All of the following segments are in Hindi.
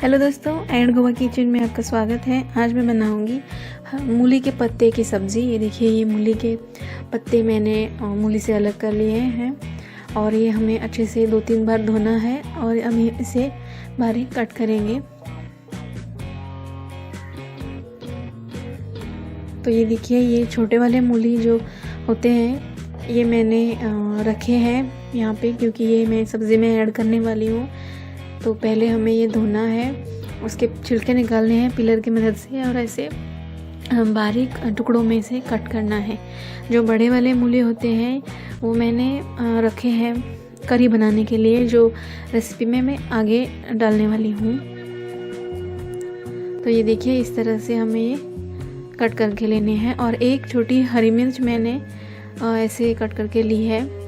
हेलो दोस्तों, एंड गोवा किचन में आपका स्वागत है। आज मैं बनाऊंगी मूली के पत्ते की सब्ज़ी। ये देखिए, ये मूली के पत्ते मैंने मूली से अलग कर लिए हैं और ये हमें अच्छे से 2-3 बार धोना है और हम इसे बारीक कट करेंगे। तो ये देखिए, ये छोटे वाले मूली जो होते हैं ये मैंने रखे हैं यहाँ पे, क्योंकि ये मैं सब्ज़ी में ऐड करने वाली हूँ। तो पहले हमें ये धोना है, उसके छिलके निकालने हैं पिलर की मदद से और ऐसे बारीक टुकड़ों में से कट करना है। जो बड़े वाले मूली होते हैं वो मैंने रखे हैं करी बनाने के लिए, जो रेसिपी में मैं आगे डालने वाली हूँ। तो ये देखिए, इस तरह से हमें ये कट करके लेने हैं। और एक छोटी हरी मिर्च मैंने ऐसे कट करके ली है।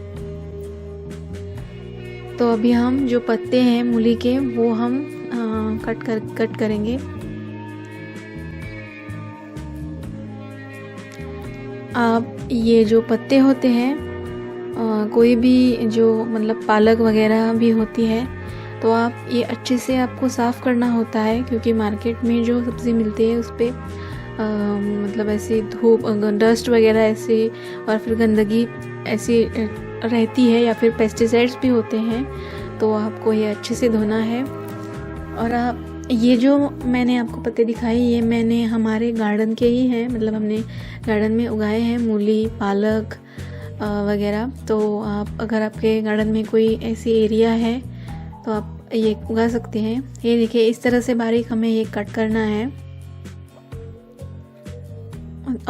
तो अभी हम जो पत्ते हैं मूली के वो हम कट करेंगे। आप ये जो पत्ते होते हैं कोई भी जो मतलब पालक वगैरह भी होती है तो आप ये अच्छे से आपको साफ़ करना होता है, क्योंकि मार्केट में जो सब्ज़ी मिलती है उस पर मतलब ऐसी धूप डस्ट वगैरह ऐसे और फिर गंदगी ऐसी रहती है, या फिर पेस्टिसाइड्स भी होते हैं। तो आपको ये अच्छे से धोना है। और आप ये जो मैंने आपको पत्ते दिखाए ये मैंने हमारे गार्डन के ही हैं, मतलब हमने गार्डन में उगाए हैं मूली पालक वगैरह। तो आप अगर आपके गार्डन में कोई ऐसी एरिया है तो आप ये उगा सकते हैं। ये देखिए, इस तरह से बारीक हमें ये कट करना है।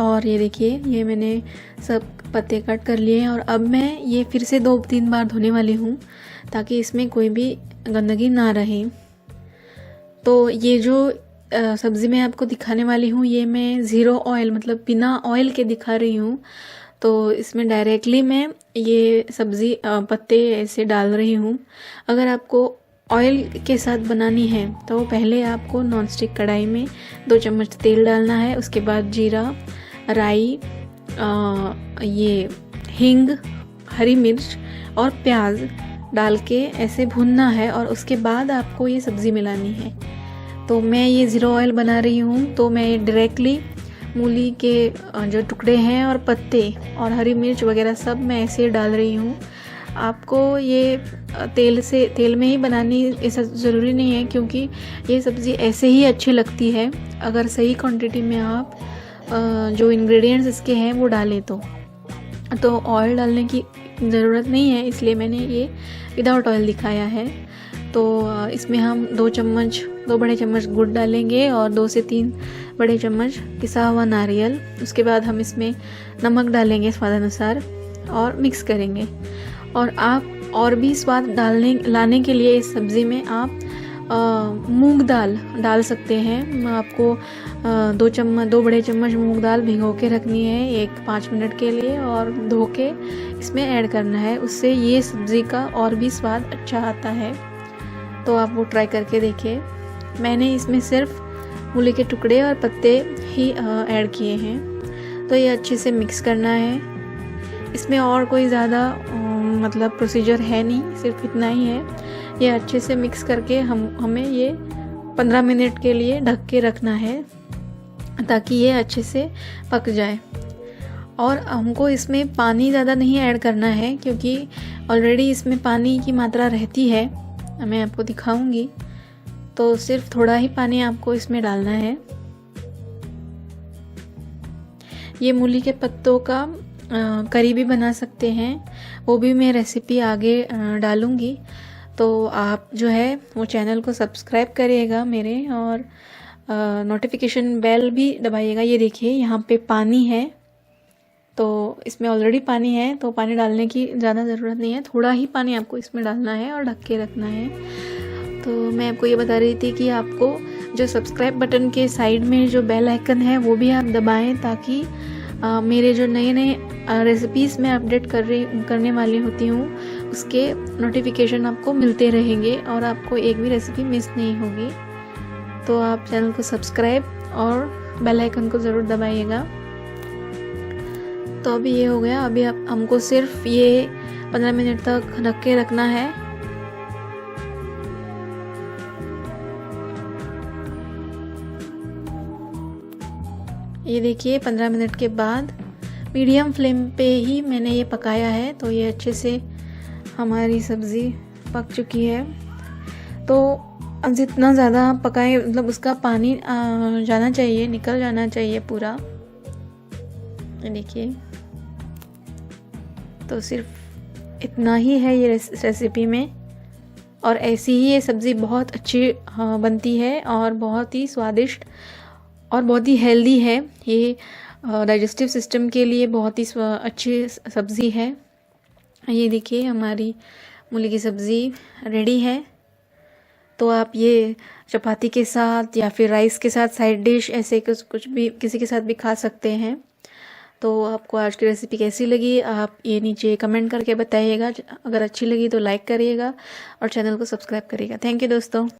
और ये देखिए, ये मैंने सब पत्ते कट कर लिए हैं और अब मैं ये फिर से 2-3 बार धोने वाली हूँ ताकि इसमें कोई भी गंदगी ना रहे। तो ये जो सब्ज़ी मैं आपको दिखाने वाली हूँ ये मैं ज़ीरो ऑयल मतलब बिना ऑयल के दिखा रही हूँ। तो इसमें डायरेक्टली मैं ये सब्ज़ी पत्ते ऐसे डाल रही हूँ। अगर आपको ऑयल के साथ बनानी है तो पहले आपको नॉनस्टिक कढ़ाई में 2 चम्मच तेल डालना है। उसके बाद जीरा, राई, ये हींग, हरी मिर्च और प्याज डाल के ऐसे भूनना है और उसके बाद आपको ये सब्ज़ी मिलानी है। तो मैं ये ज़ीरो ऑयल बना रही हूँ, तो मैं डायरेक्टली मूली के जो टुकड़े हैं और पत्ते और हरी मिर्च वगैरह सब मैं ऐसे डाल रही हूँ। आपको ये तेल में ही बनानी ऐसा ज़रूरी नहीं है, क्योंकि ये सब्ज़ी ऐसे ही अच्छी लगती है अगर सही क्वांटिटी में आप जो इंग्रेडिएंट्स इसके हैं वो डालें। तो ऑयल डालने की ज़रूरत नहीं है, इसलिए मैंने ये विदाउट ऑयल दिखाया है। तो इसमें हम 2 बड़े चम्मच गुड़ डालेंगे और 2 से 3 बड़े चम्मच पिसा हुआ नारियल। उसके बाद हम इसमें नमक डालेंगे स्वादानुसार और मिक्स करेंगे। और आप और भी स्वाद लाने के लिए इस सब्ज़ी में आप मूंग दाल डाल सकते हैं। आपको 2 बड़े चम्मच मूंग दाल भिगो के रखनी है 5 मिनट के लिए और धो के इसमें ऐड करना है। उससे ये सब्ज़ी का और भी स्वाद अच्छा आता है। तो आप वो ट्राई करके देखिए। मैंने इसमें सिर्फ मूली के टुकड़े और पत्ते ही ऐड किए हैं। तो ये अच्छे से मिक्स करना है। इसमें और कोई ज़्यादा मतलब प्रोसीजर है नहीं, सिर्फ इतना ही है। ये अच्छे से मिक्स करके हमें ये 15 मिनट के लिए ढक के रखना है ताकि ये अच्छे से पक जाए। और हमको इसमें पानी ज़्यादा नहीं ऐड करना है, क्योंकि ऑलरेडी इसमें पानी की मात्रा रहती है, मैं आपको दिखाऊंगी। तो सिर्फ थोड़ा ही पानी आपको इसमें डालना है। ये मूली के पत्तों का करी भी बना सकते हैं, वो भी मैं रेसिपी आगे डालूंगी। तो आप जो है वो चैनल को सब्सक्राइब करिएगा मेरे, और नोटिफिकेशन बेल भी दबाइएगा। ये देखिए, यहाँ पे पानी है, तो इसमें ऑलरेडी पानी है, तो पानी डालने की ज़्यादा ज़रूरत नहीं है। थोड़ा ही पानी आपको इसमें डालना है और ढक के रखना है। तो मैं आपको ये बता रही थी कि आपको जो सब्सक्राइब बटन के साइड में जो बेल आइकन है वो भी आप दबाएं, ताकि मेरे जो नए रेसिपीज़ मैं अपडेट करने वाली होती हूँ उसके नोटिफिकेशन आपको मिलते रहेंगे और आपको एक भी रेसिपी मिस नहीं होगी। तो आप चैनल को सब्सक्राइब और बेल आइकन को ज़रूर दबाइएगा। तो अभी ये हो गया। अभी हमको सिर्फ ये 15 मिनट तक ढक के रखना है। ये देखिए 15 मिनट के बाद मीडियम फ्लेम पे ही मैंने ये पकाया है, तो ये अच्छे से हमारी सब्ज़ी पक चुकी है। तो जितना ज़्यादा पकाए मतलब उसका पानी जाना चाहिए, निकल जाना चाहिए पूरा। देखिए तो सिर्फ इतना ही है ये रेसिपी में, और ऐसी ही ये सब्ज़ी बहुत अच्छी बनती है और बहुत ही स्वादिष्ट और बहुत ही हेल्दी है। ये डाइजेस्टिव सिस्टम के लिए बहुत ही अच्छी सब्ज़ी है। ये देखिए हमारी मूली की सब्ज़ी रेडी है। तो आप ये चपाती के साथ या फिर राइस के साथ साइड डिश ऐसे कुछ भी किसी के साथ भी खा सकते हैं। तो आपको आज की रेसिपी कैसी लगी आप ये नीचे कमेंट करके बताइएगा। अगर अच्छी लगी तो लाइक करिएगा और चैनल को सब्सक्राइब करिएगा। थैंक यू दोस्तों।